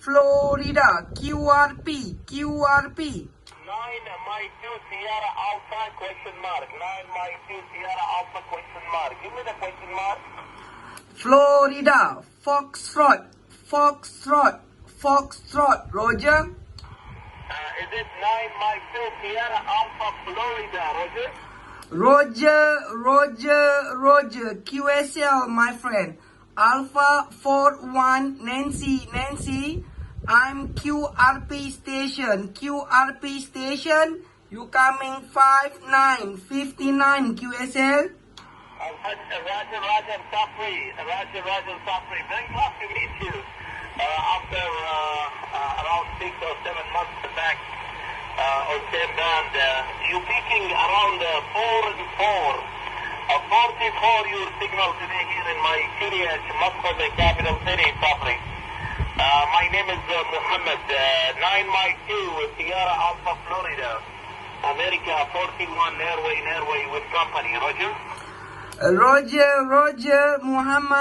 Florida, QRP, QRP. 9 Mike 2 Sierra Alpha question mark. 9 Mike 2 Sierra Alpha question mark. Give me the question mark. Florida, Foxtrot, Foxtrot, Foxtrot. Roger. Is it 9 Mike 2 Sierra Alpha Florida, Roger? Roger, QSL, my friend. Alpha 41, Nancy. I'm QRP station, You coming 5959 QSL? Roger, Safri. Very glad to meet you. After around 6 or 7 months back, on same band, you peaking around 44 your signal today here in my curious Moscow, the capital city, Safri. My name is Muhammad, 9 Mike 2, Sierra Alpha, Florida, America, 41 Airway with company, Roger? Roger, Muhammad.